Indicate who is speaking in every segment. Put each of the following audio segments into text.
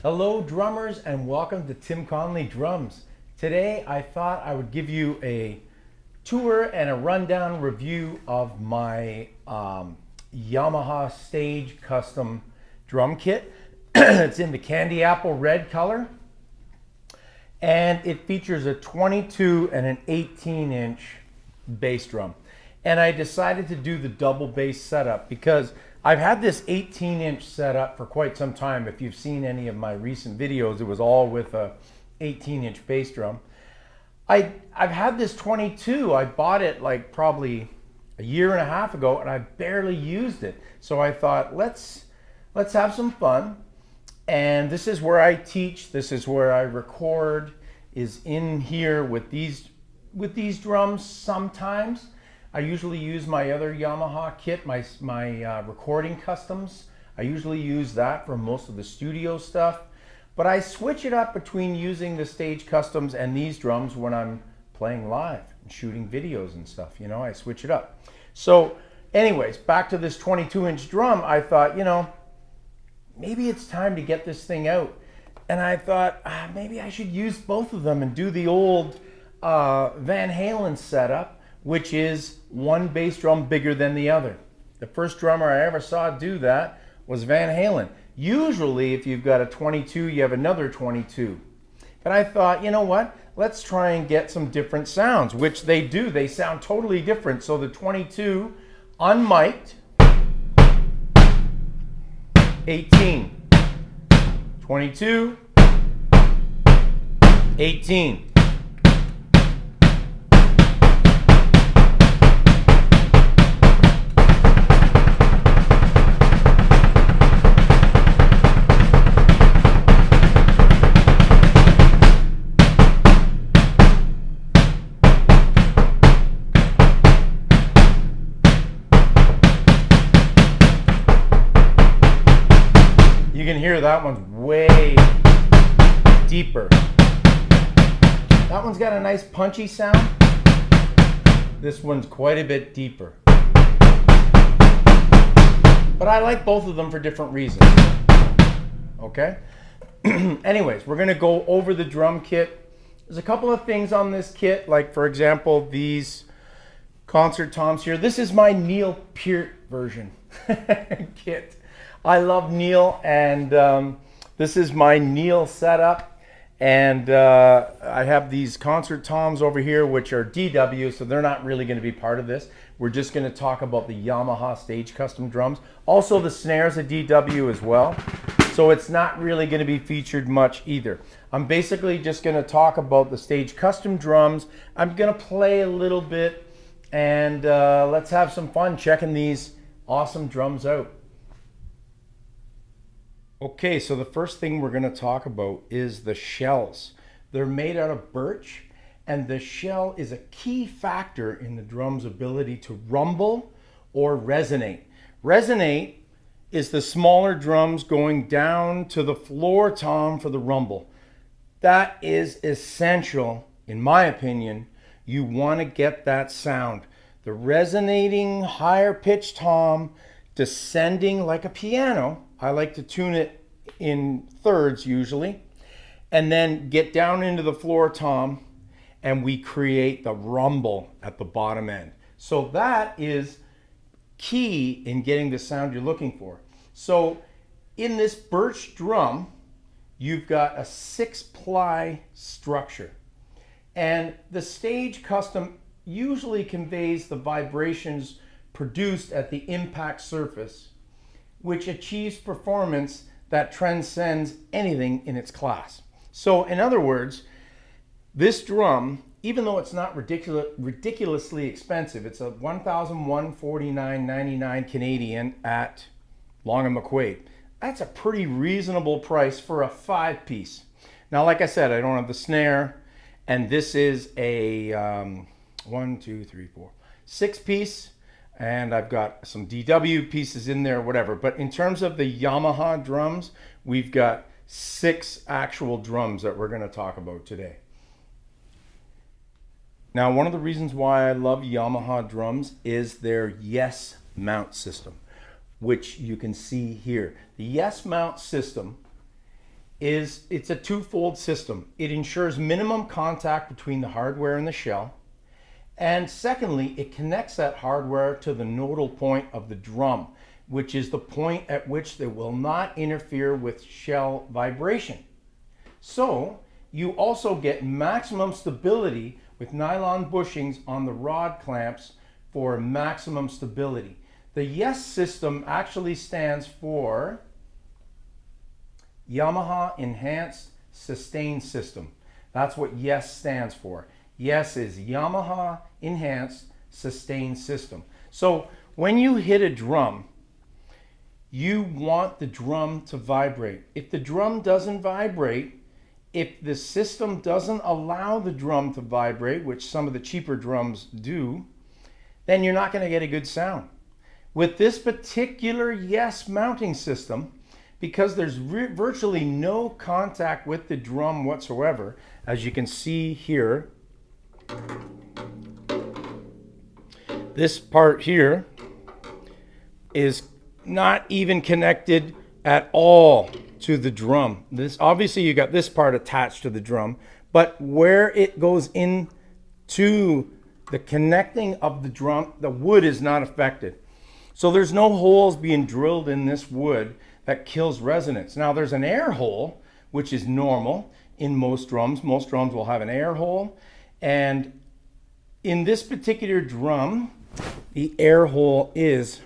Speaker 1: Hello drummers and welcome to Tim Connolly Drums. Today I thought I would give you a tour and a rundown review of my Yamaha Stage Custom Drum Kit. It's in the candy apple red color and it features a 22 and an 18-inch bass drum. And I decided to do the double bass setup because I've had this 18-inch setup for quite some time. If you've seen any of my recent videos, it was all with a 18-inch bass drum. I've had this 22. I bought it like probably a year and a half ago, and I barely used it. So I thought, let's have some fun. And this is where I teach. This is where I record. Is in here with these drums sometimes. I usually use my other Yamaha kit, my recording customs. I usually use that for most of the studio stuff. But I switch it up between using the Stage Customs and these drums when I'm playing live and shooting videos and stuff. You know, I switch it up. So anyways, back to this 22-inch drum, I thought, you know, maybe it's time to get this thing out. And I thought, maybe I should use both of them and do the old Van Halen setup, which is one bass drum bigger than the other. The first drummer I ever saw do that was Van Halen. Usually, if you've got a 22, you have another 22. But I thought, you know what? Let's try and get some different sounds, which they do. They sound totally different. So the 22, unmiked, 18. 22, 18. You can hear that one's way deeper. That one's got a nice punchy sound. This one's quite a bit deeper. But I like both of them for different reasons. Okay? Anyways, we're gonna go over the drum kit. There's a couple of things on this kit, like for example, these concert toms here. This is my Neil Peart version kit. I love Neil, and this is my Neil setup. And I have these concert toms over here, which are DW, so they're not really going to be part of this. We're just going to talk about the Yamaha Stage Custom drums. Also, the snare's a DW as well, so it's not really going to be featured much either. I'm basically just going to talk about the Stage Custom drums. I'm going to play a little bit, and let's have some fun checking these awesome drums out. Okay, so the first thing we're going to talk about is the shells. They're made out of birch, and the shell is a key factor in the drum's ability to rumble or resonate. Resonate is the smaller drums going down to the floor tom for the rumble. That is essential, in my opinion. You want to get that sound. The resonating higher pitched tom descending like a piano. I like to tune it in thirds usually, and then get down into the floor tom, and we create the rumble at the bottom end. So that is key in getting the sound you're looking for. So in this birch drum, you've got a 6-ply structure, and the Stage Custom usually conveys the vibrations produced at the impact surface, which achieves performance that transcends anything in its class. So in other words, this drum, even though it's not ridiculously expensive, it's a $1,149.99 Canadian at Long & McQuaid. That's a pretty reasonable price for a 5-piece. Now, like I said, I don't have the snare, and this is a 6-piece. And I've got some DW pieces in there, whatever. But in terms of the Yamaha drums, we've got 6 actual drums that we're going to talk about today. Now, one of the reasons why I love Yamaha drums is their Yes mount system, which you can see here. The Yes mount system is it's a twofold system. It ensures minimum contact between the hardware and the shell. And secondly, it connects that hardware to the nodal point of the drum, which is the point at which they will not interfere with shell vibration. So you also get maximum stability with nylon bushings on the rod clamps for maximum stability. The YES system actually stands for Yamaha Enhanced Sustain System. That's what YES stands for. YES is Yamaha Enhanced Sustain System. So when you hit a drum, you want the drum to vibrate. If the drum doesn't vibrate, if the system doesn't allow the drum to vibrate, which some of the cheaper drums do, then you're not going to get a good sound. With this particular YES mounting system, because there's virtually no contact with the drum whatsoever, as you can see here, this part here is not even connected at all to the drum. This obviously you got this part attached to the drum, but where it goes in to the connecting of the drum, the wood is not affected. So there's no holes being drilled in this wood that kills resonance. Now there's an air hole, which is normal in most drums. Most drums will have an air hole. And in this particular drum, the air hole is,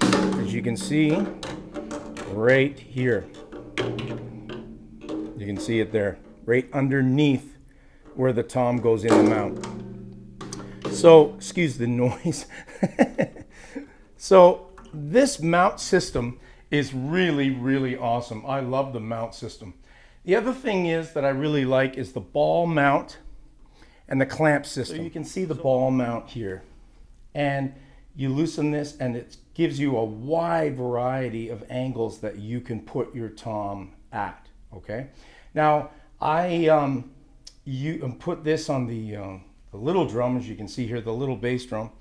Speaker 1: as you can see, right here. You can see it there, right underneath where the tom goes in the mount. So, excuse the noise. So this mount system is really, really awesome. I love the mount system. The other thing is that I really like is the ball mount and the clamp system. So you can see the ball mount here, and you loosen this and it gives you a wide variety of angles that you can put your tom at. Okay, now I put this on the little drum, as you can see here, the little bass drum,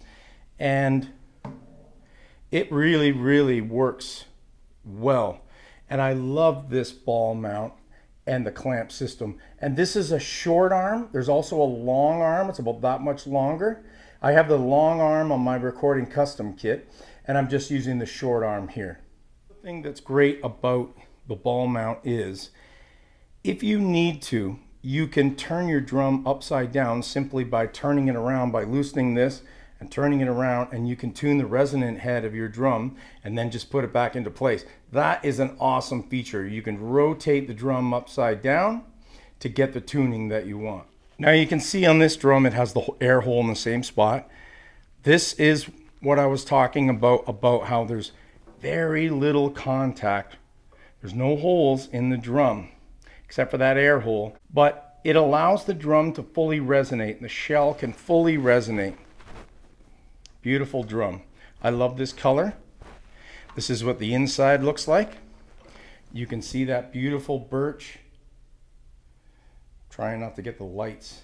Speaker 1: and it really, really works well. And I love this ball mount and the clamp system. And this is a short arm. There's also a long arm. It's about that much longer. I have the long arm on my recording custom kit, and I'm just using the short arm here. The thing that's great about the ball mount is, if you need to, you can turn your drum upside down simply by turning it around, by loosening this and turning it around, and you can tune the resonant head of your drum and then just put it back into place. That is an awesome feature. You can rotate the drum upside down to get the tuning that you want. Now you can see on this drum it has the air hole in the same spot. This is what I was talking about how there's very little contact. There's no holes in the drum except for that air hole, but it allows the drum to fully resonate. The shell can fully resonate. Beautiful drum. I love this color. This is what the inside looks like. You can see that beautiful birch. Trying not to get the lights.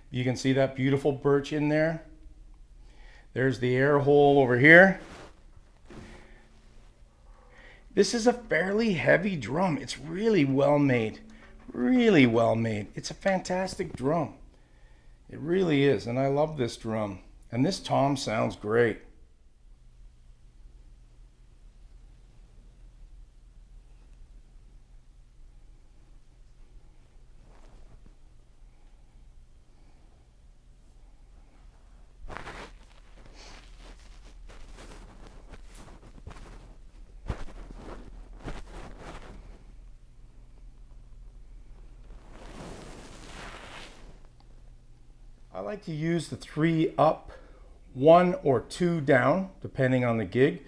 Speaker 1: You can see that beautiful birch in there. There's the air hole over here. This is a fairly heavy drum. It's really well made. Really well made. It's a fantastic drum. It really is, and I love this drum. And this tom sounds great. I like to use the 3 up, 1 or 2 down, depending on the gig.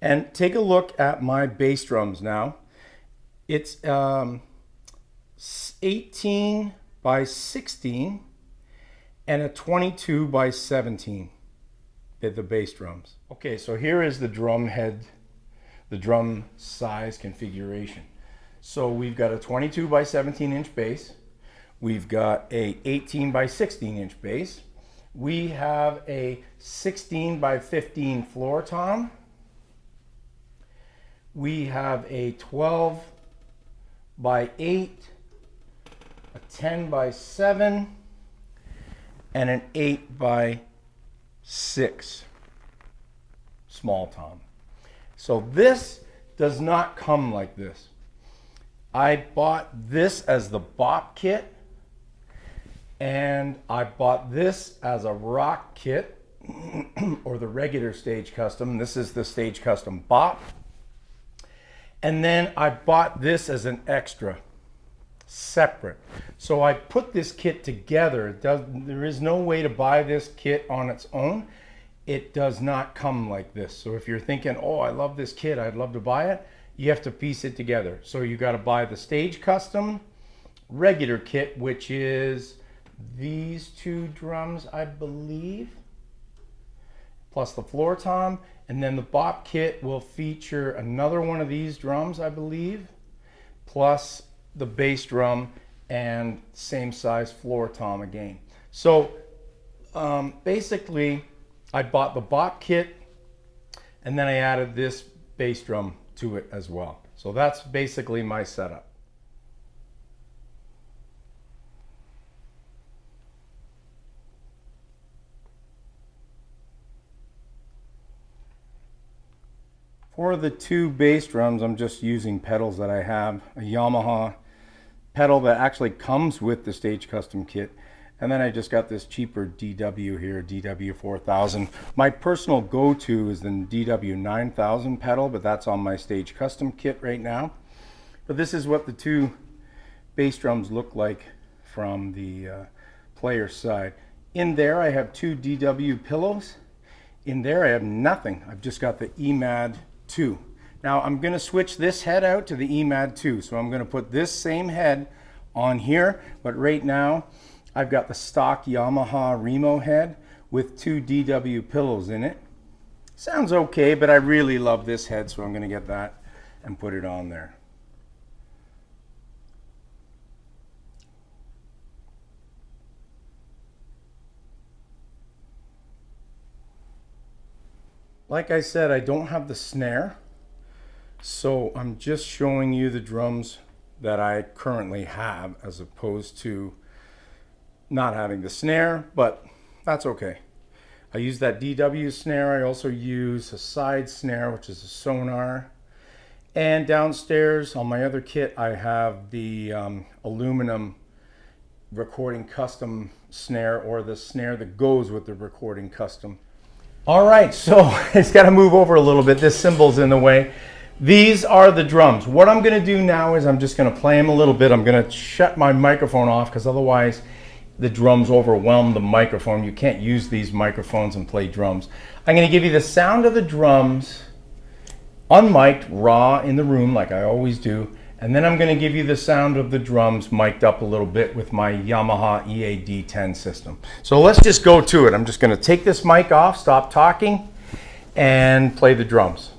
Speaker 1: And take a look at my bass drums now. It's 18 by 16 and a 22 by 17, the bass drums. Okay, so here is the drum head, the drum size configuration. So we've got a 22 by 17 inch bass. We've got a 18 by 16 inch bass. We have a 16 by 15 floor tom. We have a 12 by 8, a 10 by 7, and an 8 by 6 small tom. So this does not come like this. I bought this as the bop kit, and I bought this as a rock kit, or the regular Stage Custom. This is the Stage Custom Bop. And then I bought this as an extra, separate. So I put this kit together. There is no way to buy this kit on its own. It does not come like this. So if you're thinking, oh, I love this kit, I'd love to buy it, you have to piece it together. So you got to buy the Stage Custom regular kit, which is these 2 drums, I believe, plus the floor tom, and then the bop kit will feature another one of these drums, I believe, plus the bass drum and same size floor tom again. So basically I bought the bop kit, and then I added this bass drum to it as well. So that's basically my setup. For the 2 bass drums, I'm just using pedals that I have. A Yamaha pedal that actually comes with the Stage Custom Kit. And then I just got this cheaper DW here, DW 4000. My personal go-to is the DW 9000 pedal, but that's on my Stage Custom Kit right now. But this is what the 2 bass drums look like from the player side. In there I have 2 DW pillows. In there I have nothing. I've just got the EMAD 2. Now I'm going to switch this head out to the EMAD 2. So I'm going to put this same head on here, but right now I've got the stock Yamaha Remo head with 2 DW pillows in it. Sounds okay, but I really love this head, so I'm going to get that and put it on there. Like I said, I don't have the snare, so I'm just showing you the drums that I currently have as opposed to not having the snare, but that's okay. I use that DW snare. I also use a side snare, which is a sonar. And downstairs on my other kit, I have the aluminum recording custom snare, or the snare that goes with the recording custom. All right, so it's got to move over a little bit. This cymbal's in the way. These are the drums. What I'm going to do now is I'm just going to play them a little bit. I'm going to shut my microphone off because otherwise the drums overwhelm the microphone. You can't use these microphones and play drums. I'm going to give you the sound of the drums unmiked, raw in the room like I always do. And then I'm going to give you the sound of the drums mic'd up a little bit with my Yamaha EAD10 system. So let's just go to it. I'm just going to take this mic off, stop talking, and play the drums.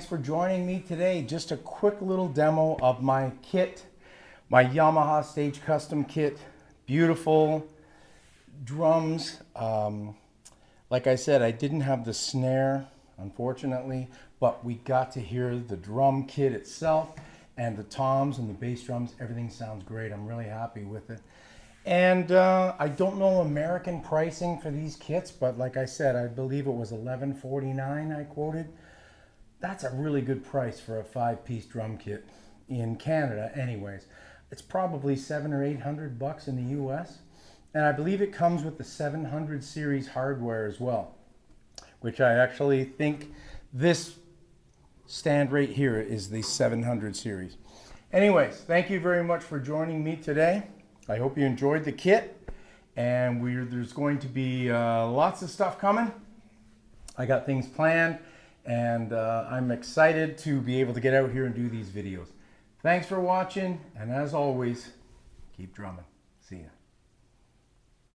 Speaker 1: for joining me today. Just a quick little demo of my kit, my Yamaha Stage Custom Kit. Beautiful drums. Like I said, I didn't have the snare, unfortunately, but we got to hear the drum kit itself, and the toms and the bass drums. Everything sounds great. I'm really happy with it. And I don't know American pricing for these kits, but like I said, I believe it was $11.49 I quoted. That's a really good price for a 5-piece drum kit in Canada anyways. It's probably $700 or $800 in the US. And I believe it comes with the 700 series hardware as well, which I actually think this stand right here is the 700 series. Anyways, thank you very much for joining me today. I hope you enjoyed the kit, and there's going to be lots of stuff coming. I got things planned, and I'm excited to be able to get out here and do these videos. Thanks for watching, and as always, keep drumming. See ya.